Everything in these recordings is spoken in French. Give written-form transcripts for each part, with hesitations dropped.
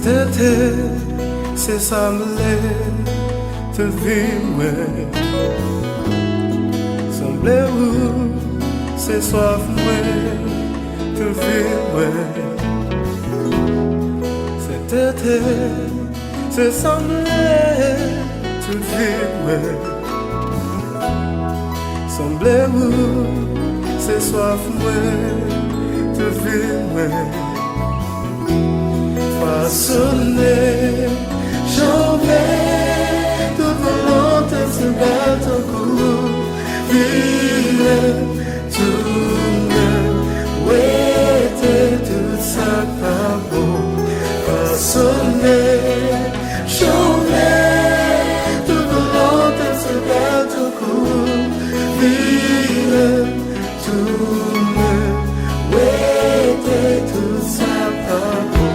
C'était, c'est semblait te vivre, semblait où, c'est soif te vivre. C'était, c'est semblait te vivre, semblait où, c'est soif te vivre. Façonner, jamais de volonté se battre au cou. Vivre, tourner, ouais, tout ça pas beau. Façonner, jamais de volonté se battre au cou. Vivre, tourner, ouais, tout ça pas beau.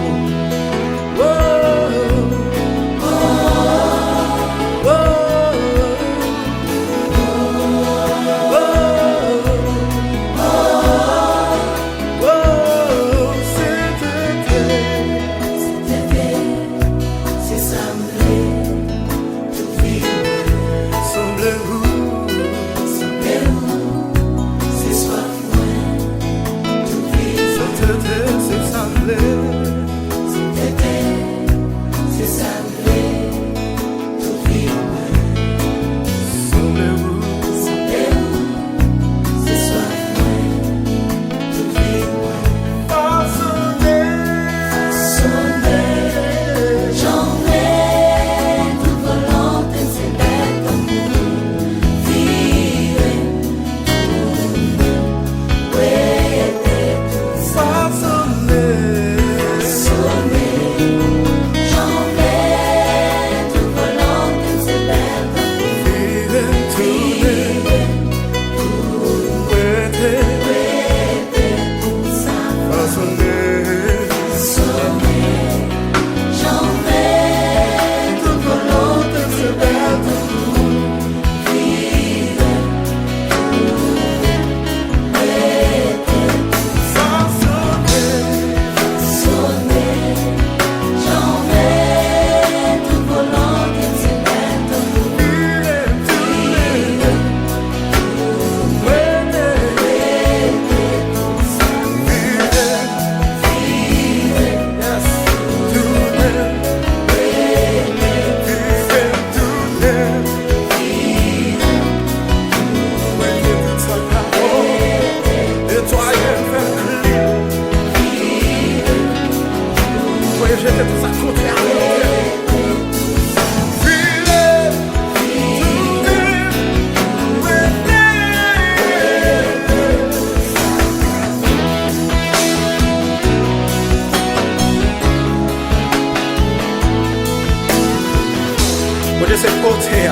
C'est porter,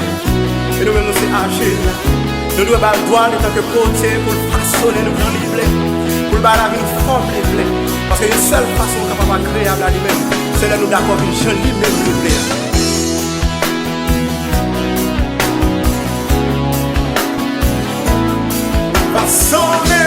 et nous-mêmes nous c'est agir. Nous devons avoir le droit en tant que porter pour façonner nous dans les pour la vie forme les plaies. Parce qu'une seule façon capable de créer à lui-même, c'est de nous d'accord une jeune lui-même nous plaît. Façonner.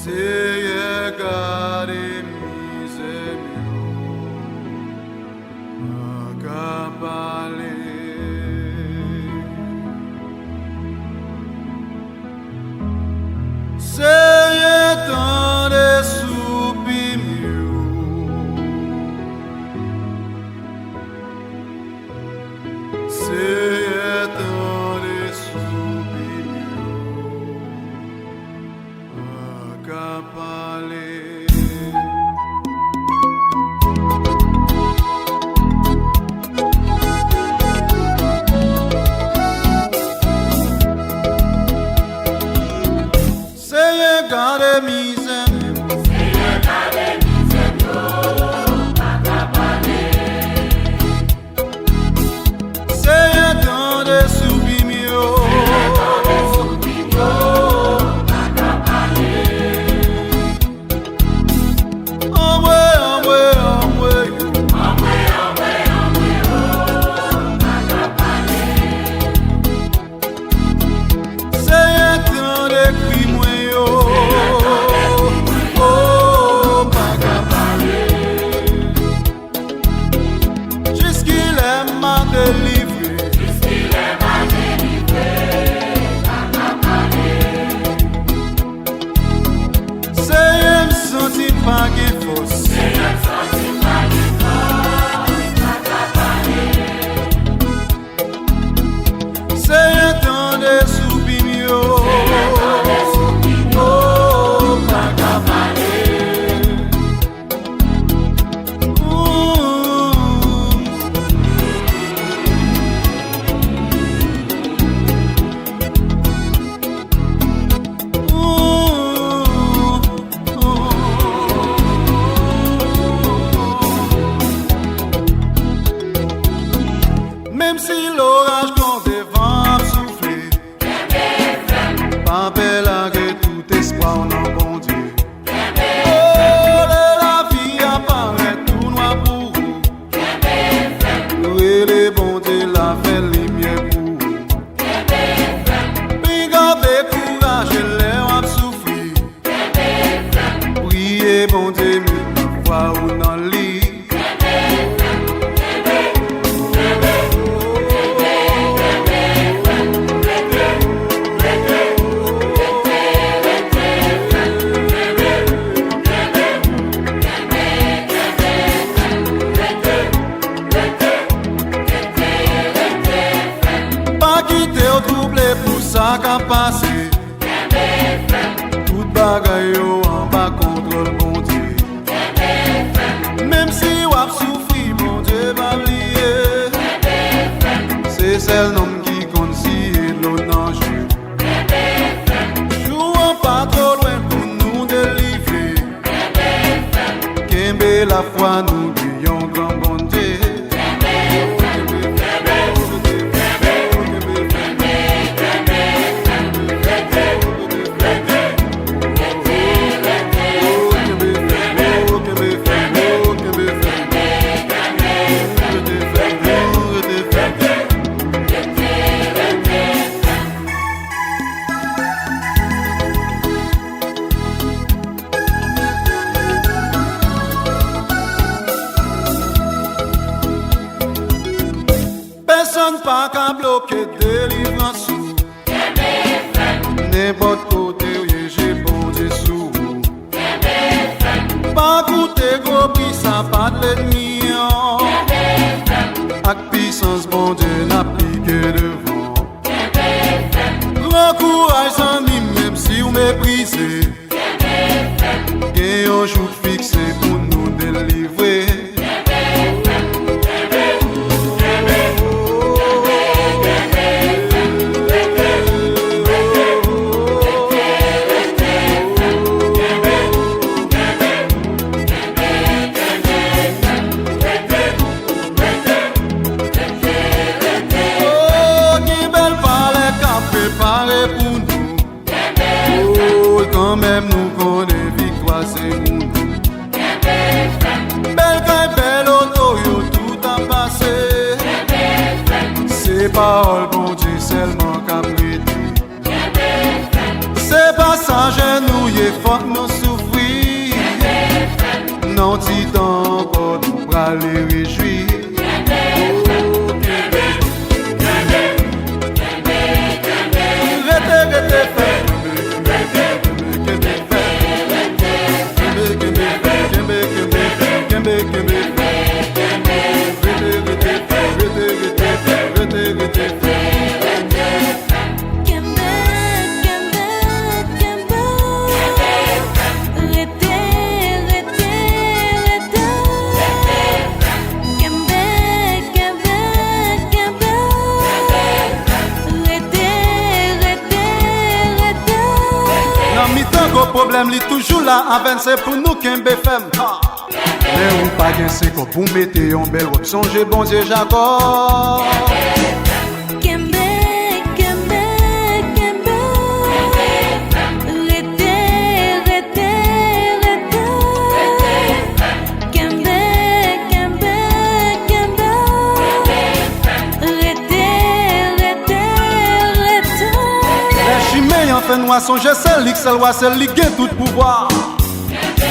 Seye gade mize myo akapale. Seye tande supi myo Seye tande supi myo akapale. Seye gade mize Seye tande supi myo Amwe, amwe, amwe Seye tande kwi mwen yo Oh, makapale Jusqu'il m'a délivré Seye m'senti pa gen fos Seye tande supi myo Oh, makapale Même si l'orage quand des vents soufflent, pas belle que tout espoir en bon Dieu. Oh, la vie apparaît tout noir pour vous. Et les bons Dieu la fait lumière pour vous. Puis gardez courage et l'air à souffrir. Priez bon Dieu, mais foi ou dans le lit. Pas quitter au trouble pour ça qu'a passé. Tout bagaille yo en bas contre le bon Dieu. Même si wap souffri, bon Dieu va oublier. C'est celle nom qui conseille l'autre danger. Jouons pas trop loin pour nous délivrer. Kembe la foi, nous prions grand bon Dieu. Personne pas qu'à bloquer délivrance. N'importe côté où j'ai bon dessous. Pas goûter gros prix, ça pas de l'ennemi. Avec puissance, bon Dieu n'a piqué devant. Grand courage sans ni même si vous méprisez. Et un jour fixé pour nous délivrer. Préparé pour nous. Oh, quand même nous connaissons victoire, c'est pour nous. Belle caille, belle auto, yo, tout a passé. C'est paroles, bon Dieu, seulement qu'à prêter. C'est pas sans genouiller, faut nous souffrir. Non, dis donc, nous bras les réjouir. Problème li toujours là avec c'est pour nous qu'un BFM. Mais ou pas gain c'est qu'on pour mettre en belle robe songer bon Dieu Jacob. Nous songer seul lik seul wa seul lik tout pouvoir.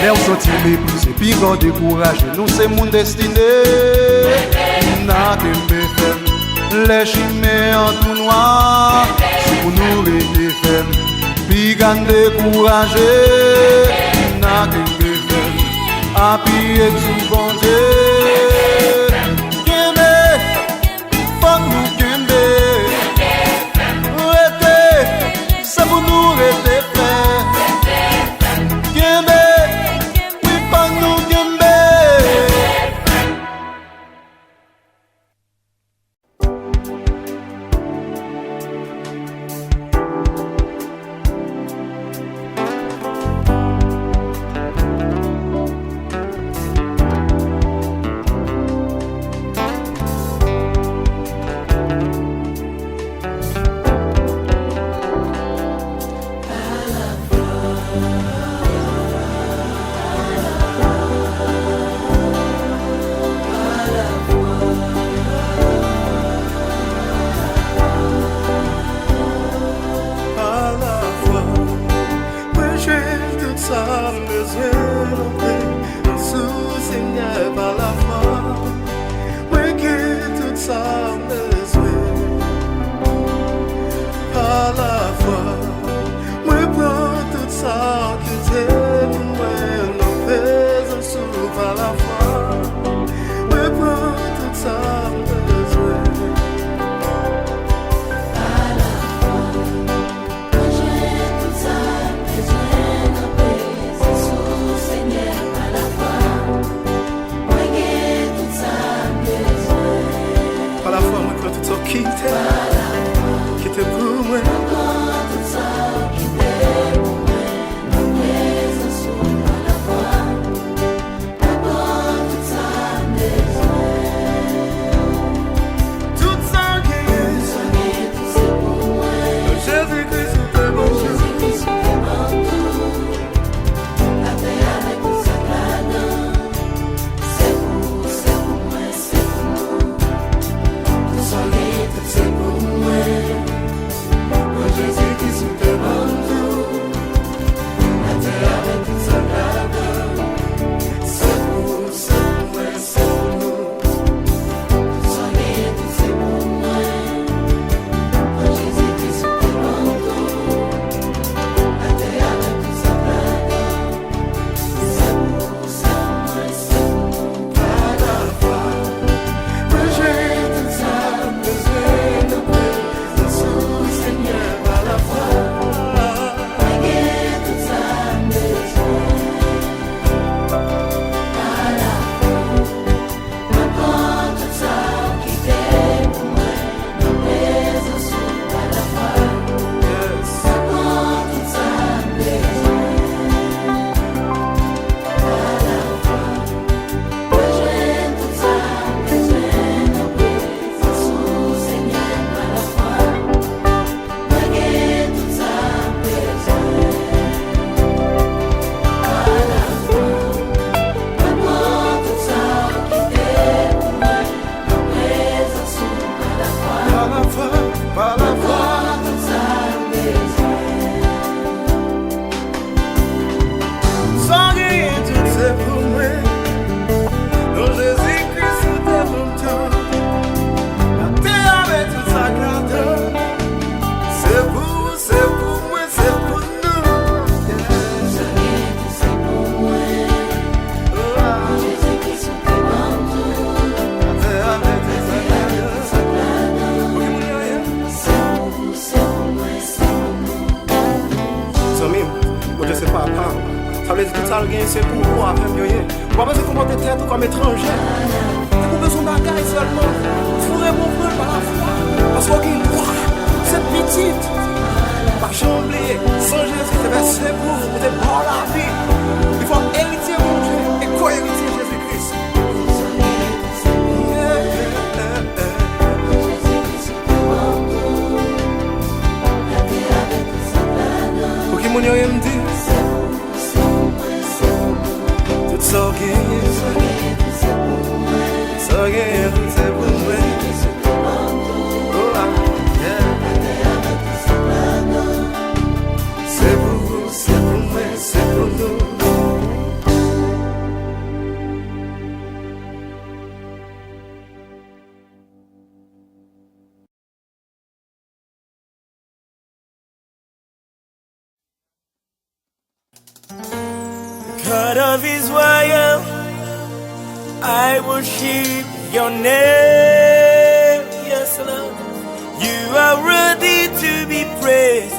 Mais on sorti méprisé puis qu'on découragé nous c'est mon destiné. N'a qu'un FM les chimées en tout noir c'est pour nous rester fermes puis qu'on découragé. N'a qu'un FM appuyer sous bon Dieu. Kembe faut nous kembe. Ça vous nous rester frères. Kembe, oui pas nous Kembe. Bon Dieu c'est papa. Ça veut dire que tout ça c'est pour moi. Vous pas besoin de comporter tête comme étranger. Vous besoin de bagaille seulement. Vous répondre par la foi. Parce qu'il croit. C'est petite. Pas chambler. Sans Jésus, c'est pour vous. C'est pour la vie. Il faut hériter mon Dieu et co-hériter Jésus-Christ. Pour qui mon Dieu me dit tout ça c'est pour moi. C'est pour vous, c'est pour moi, c'est pour nous. God of Israel, I worship your name. Yes, Lord. You are worthy to be praised,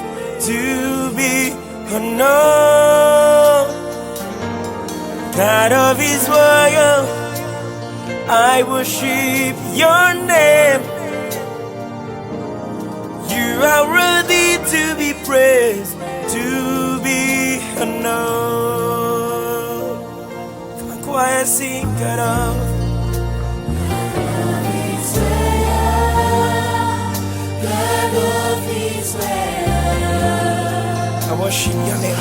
to be honored. God of Israel, I worship your name. You are worthy to be praised, to be honored. Choir sing, God of Israel, I worship your name.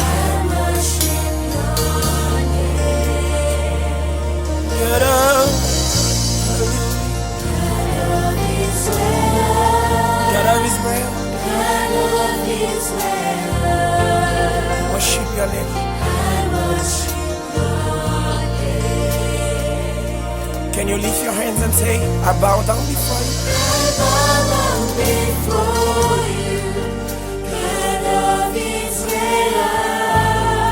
God of Israel, I worship your name. Can you lift your hands and say, I bow down before you? I bow down before you, God of Israel.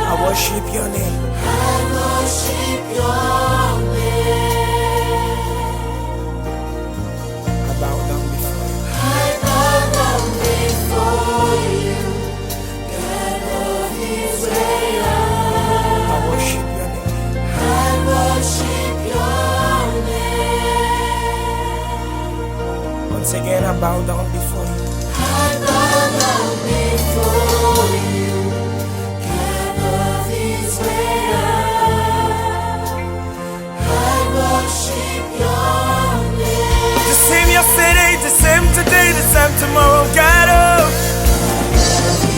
I worship your name. I worship your name. I bow down before you. I bow down before you, God of Israel. I worship your name. I worship your Once again, I bow down before you. I bow down before you, God of Israel. I worship your name. The same yesterday, the same today, the same tomorrow. God of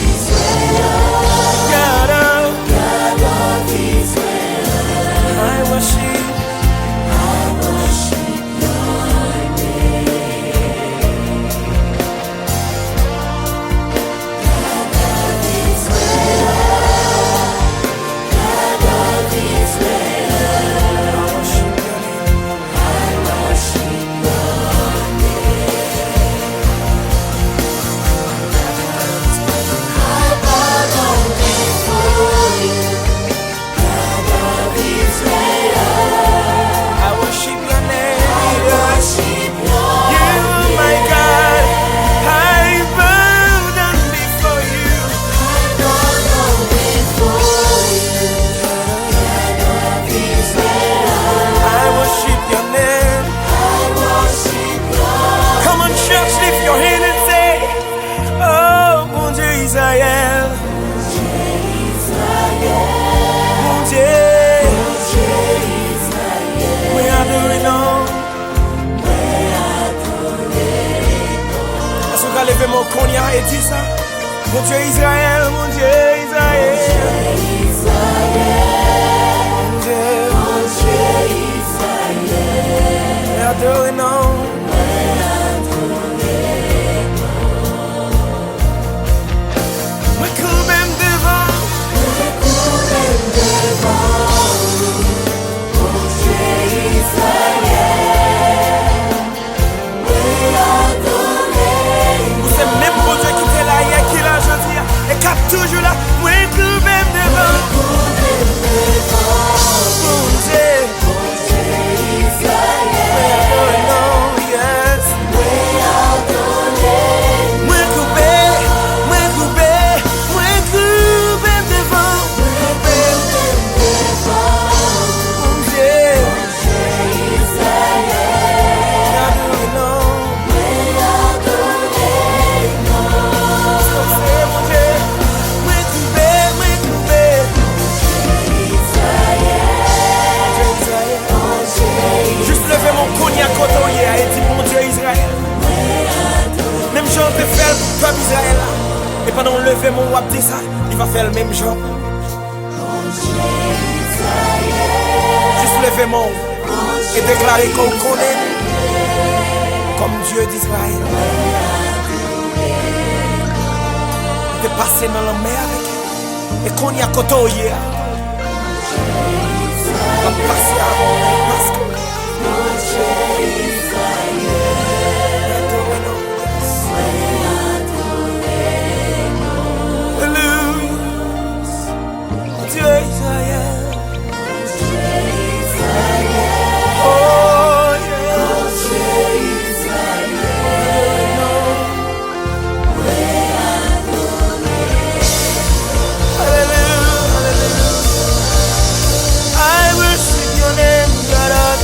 Israel, God of Israel. I worship. I worship your name. God of Israel, God of Israel. I worship your name. I worship your name. I bow down before you, God of Israel. I worship your name. I worship your You, my God, I bow down before you. I bow down before you, God of Israel. I worship your name. I worship your Come on, church, lift your hand and say, oh, mon Dieu Israël, mon Dieu, we adore you. Est-ce qu'on va lever mon cognac et dire ça? Mon Dieu Israël, mon Dieu Israël, mon Dieu, we adore you. We could même devant. C'est même pour Dieu qui était là hier, qui l'a aujourd'hui, et qui est toujours là. fait le même genre. Juste lever mon et déclarer qu'on connaît comme Dieu d'Israël. De passer dans la mer avec elle. Et qu'on y a côtoyé. On va passer à parce que Dieu Israël. Oh yeah. I worship your name, God.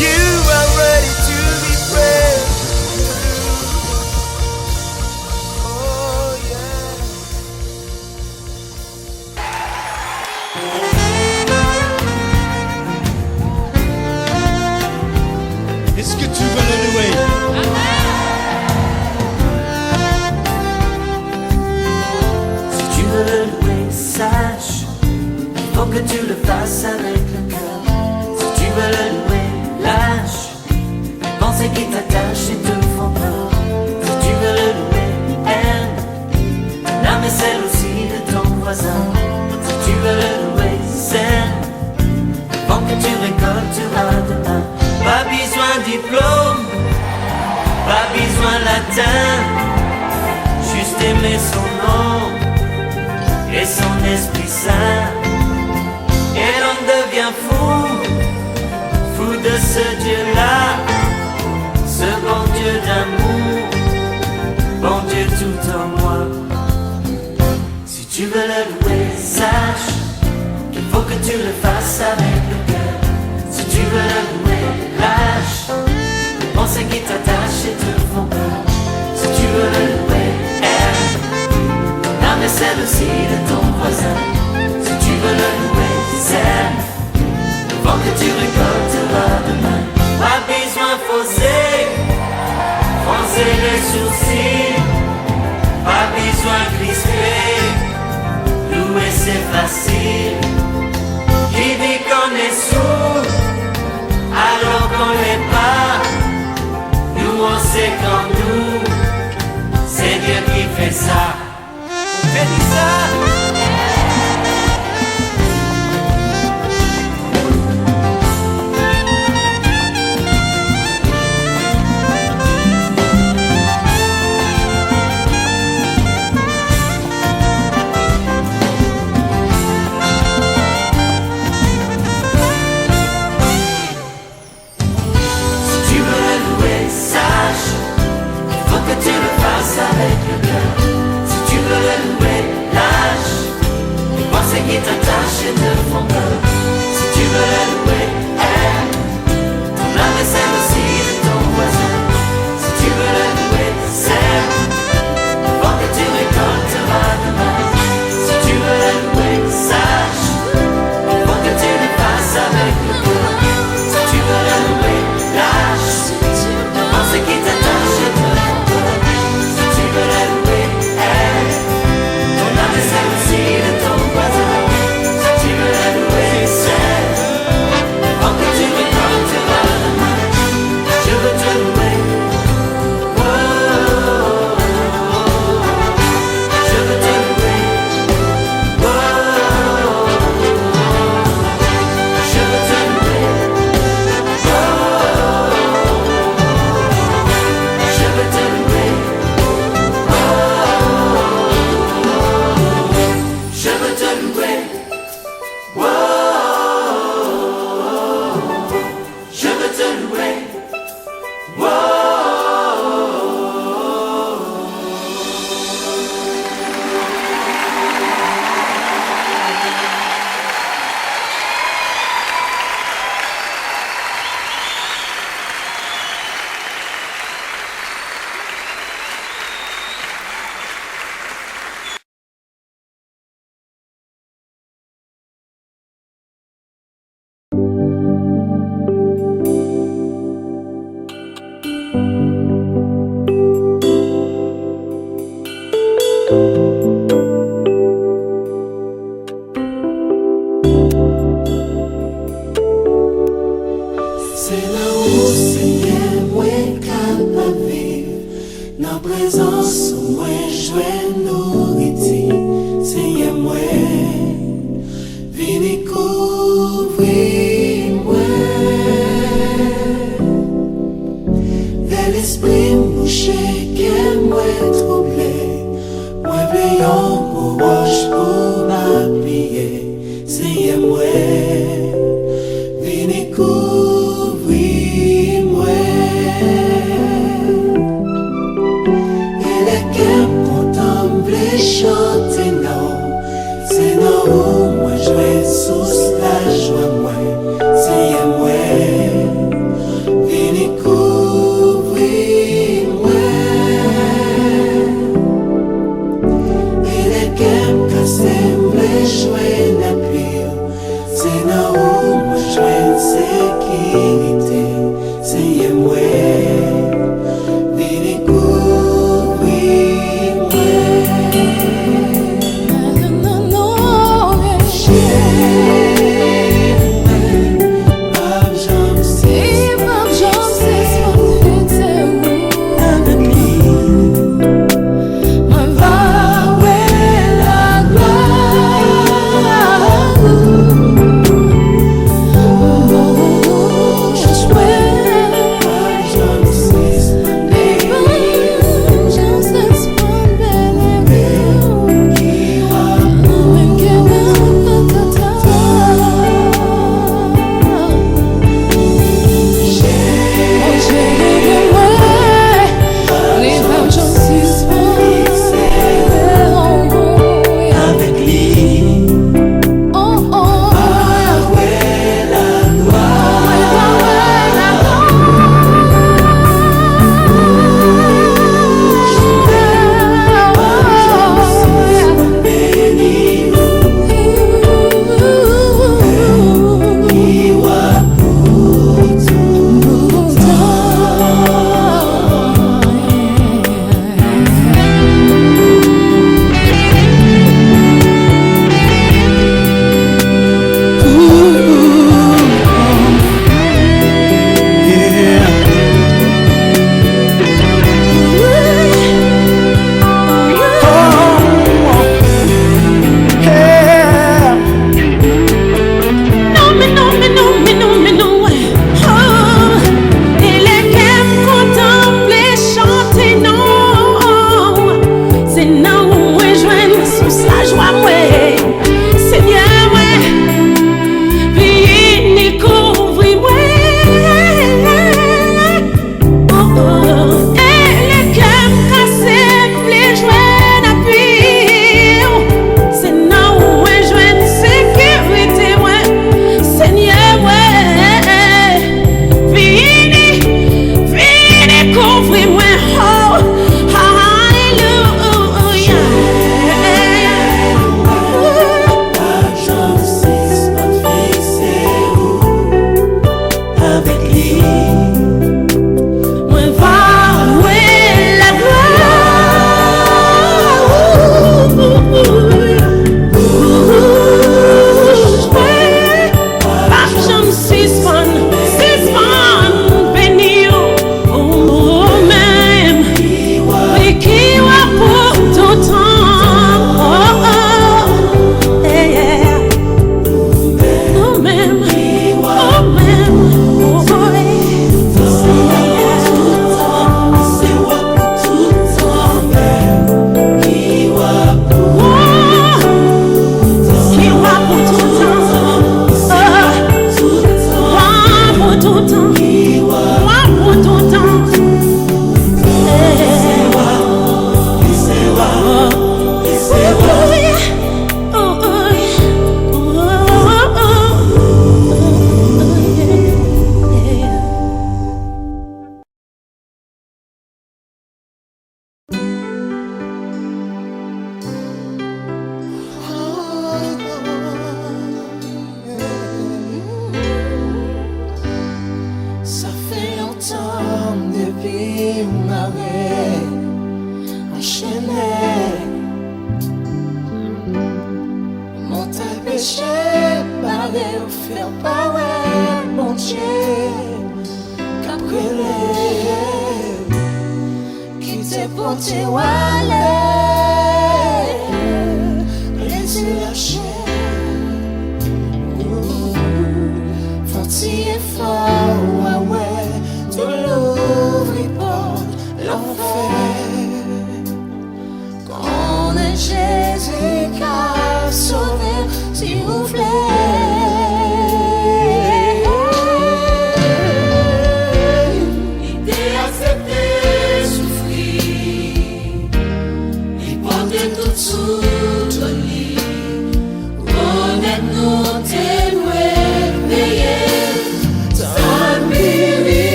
You are ready to be praised. Oh yeah. Est-ce que tu veux le louer? Si tu veux le louer, sache, il faut que tu le fasses avec le cœur. Si tu veux le louer, lâche les pensées qui t'attachent et te font peur. Si tu veux le louer, aime ton âme et celle aussi de ton voisin. Si tu veux le louer, sème avant que tu récolteras demain. Pas besoin de diplôme, pas besoin de latin, juste aimer son nom et son Esprit Saint. Et l'on devient fou, fou de ce Dieu-là, ce bon Dieu d'amour, bon Dieu tout en moi. Si tu veux le louer, sache qu'il faut que tu le fasses avec le cœur. Si tu veux le louer, lâche les pensées qui t'attachent et te font peur. Si tu veux le louer, aime ton âme et celle aussi de ton voisin. Si tu veux le louer, sème avant que tu récolteras demain. Pas besoin de fausser, froncer les sourcils. Pas besoin de crisper, louer c'est facile. Qui dit qu'on est sourd alors qu'on l'est pas? Nous on sait qu'en nous, c'est Dieu qui fait ça. Fais ça. Avec le cœur, si tu veux le louer, lâche les pensées qui t'attachent et te font peur. Si tu veux le louer, aime ton âme et celle aussi de ton voisin. Si tu veux le louer, sème avant que tu récolteras demain. Si tu veux le louer, sache il faut que tu le fasses avec le cœur. Si tu veux le louer, lâche les pensées qui t'attachent et te font peur. Si tu veux le louer, aime ton âme et celle aussi de ton voisin. Si tu veux le louer,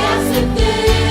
Accepté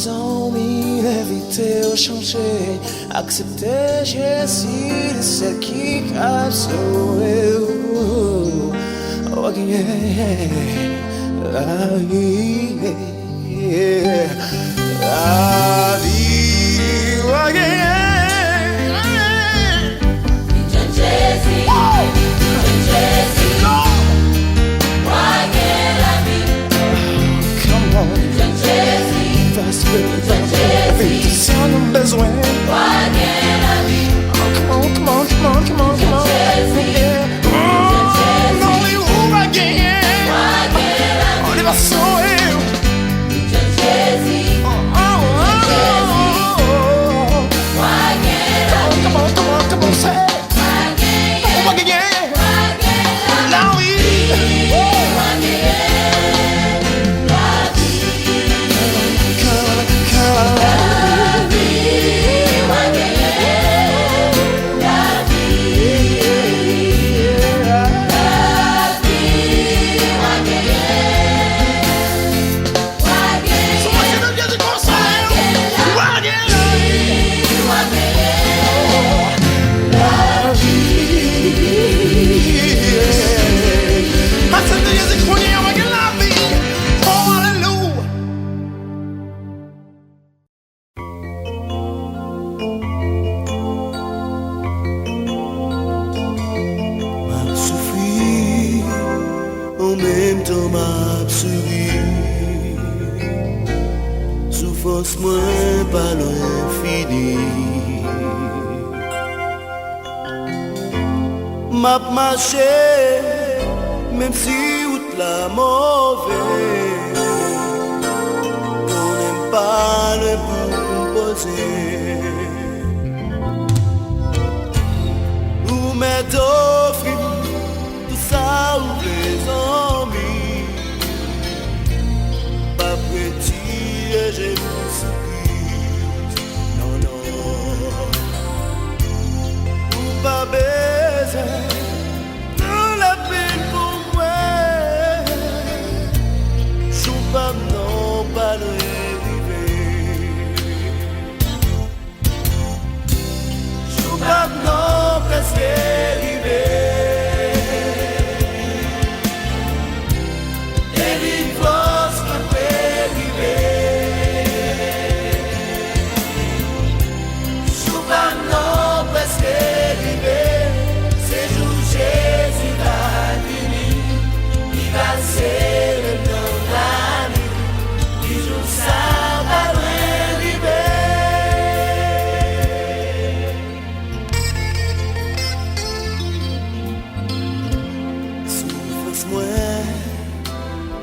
amis, éviter au changer, accepter Jésus, celle qui a sauvé. Oh, yeah, la vie, la vie, oh, yeah. Si on a besoin, come on, come on, come on, come on, come on. Yeah. Oh, only who again. On est pas sauvé. Come on, come on, come on, say. Oh, again. Now we. Souffrance moins par l'infini. M'a marché, même si route la mauvaise. On n'aime pas le composer. Ou m'être offrir tout ça ou les envies. Pas petit. J'ai soupir, non, non. Ou pas baiser, dans la peine pour moi. J'ou pas non, pas le arriver. J'ou pas non, presque arrivé.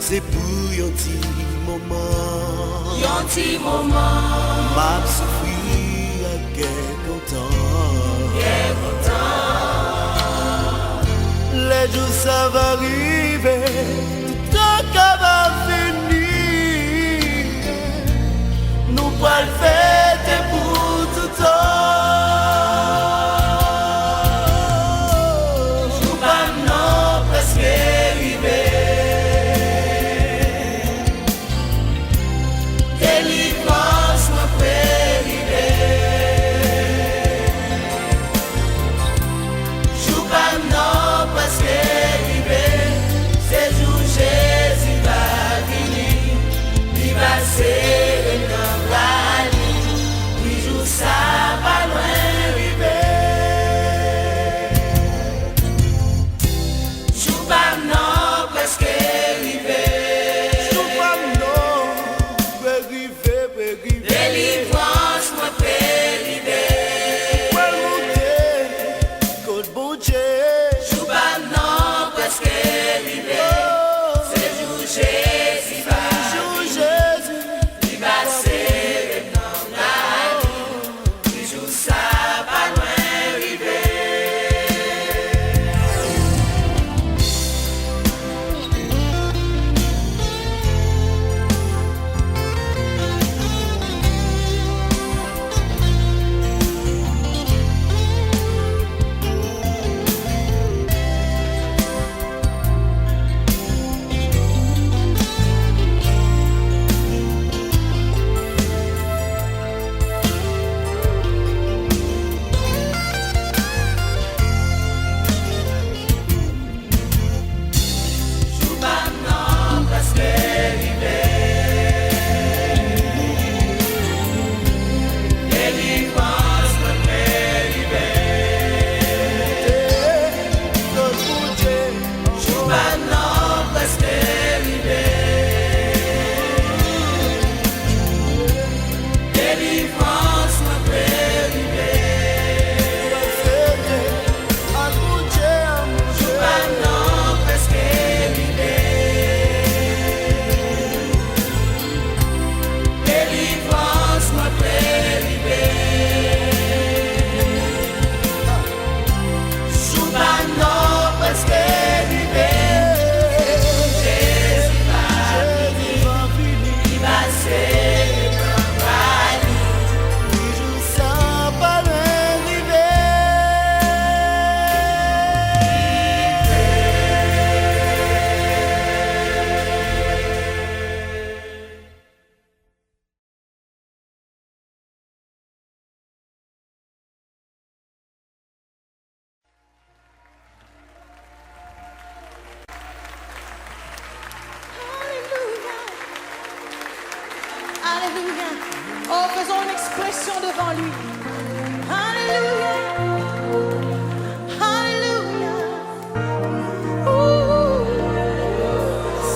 C'est pour un petit moment. Un petit moment. M'a souffri à quelque temps. Les jours ça va arriver, tout temps ça va venir. Nous pas le fêter pour tout temps. Nous pas non presque arrivé. Alléluia. Oh, faisons une expression devant lui. Alléluia. Alléluia.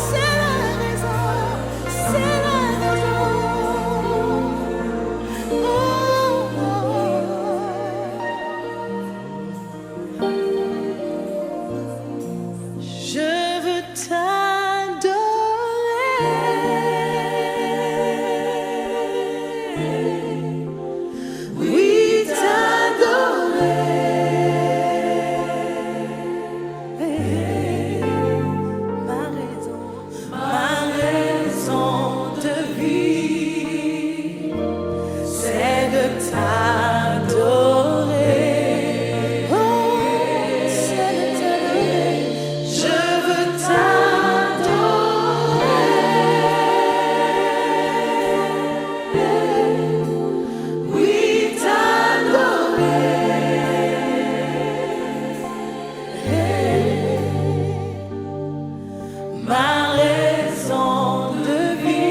C'est la raison. C'est la raison. Je veux t'adorer. Oui, t'adorer. Ma raison de vivre, c'est de t'adorer. Oh, c'est de t'adorer. Je veux t'adorer. Oui, t'adorer. Ma raison de vivre,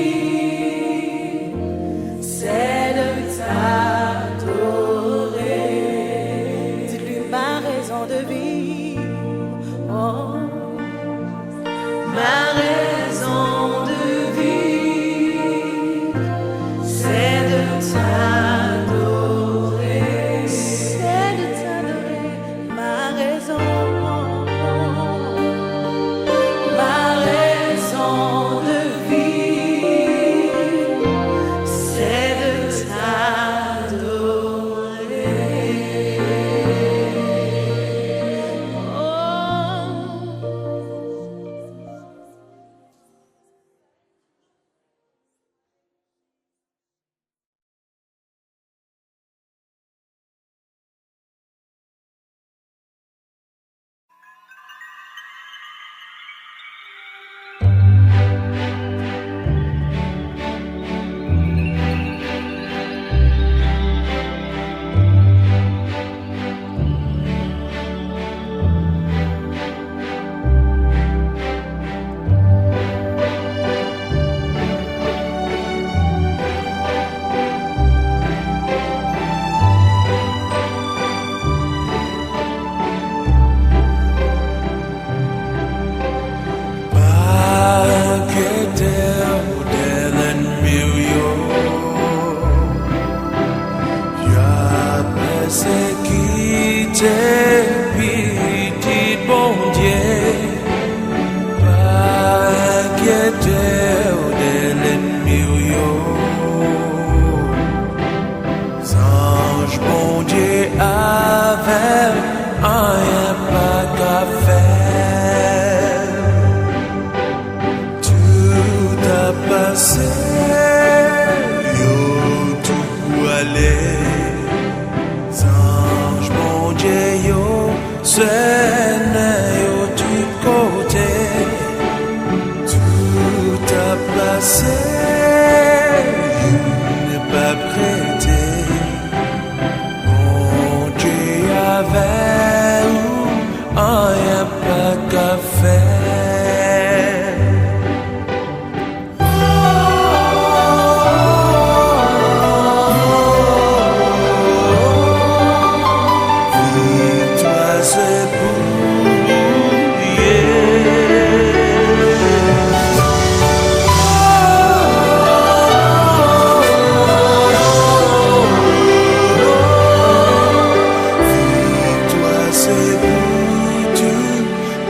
c'est de t'adorer. Dis-lui ma raison de vivre. Oh. Ma raison de vivre, c'est de t'adorer. C'est de t'adorer. Ma raison. Ma raison de vivre, c'est de t'adorer. Oh.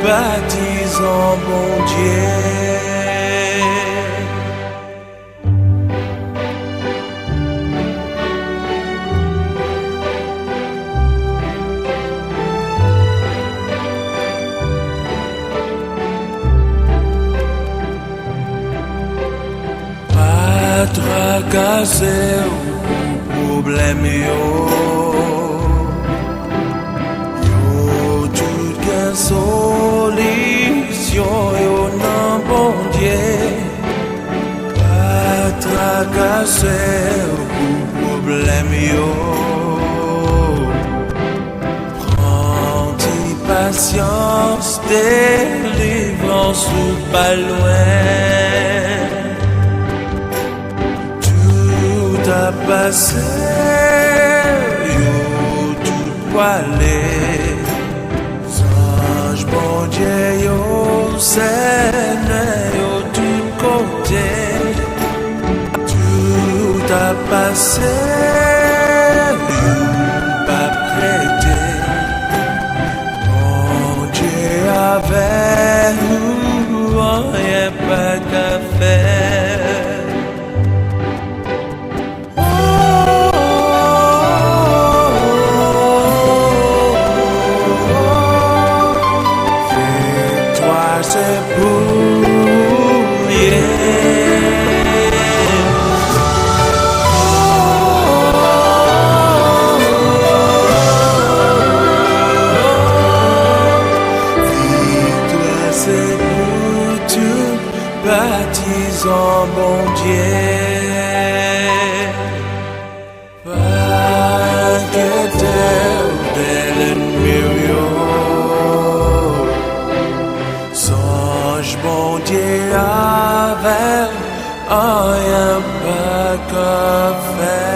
baptisant bon Dieu. Pas tracasser ou problème yo. Solution yo nan bon Dieu. Pas tracasser ou problème yo. Prends patience, délivrance ou pas loin. passé, yo tout poilé. Ange bon Dieu, yo Seigneur, yo tout côté. Tout a passé, yo pas prêté. Bon Dieu avec nous, rien pas qu'à faire. C'est pour Vis-toi, c'est pour tout, baptisons bon Dieu. Pas que t'es bel ennemi. Songe bon Dieu avec rien pas qu'à faire.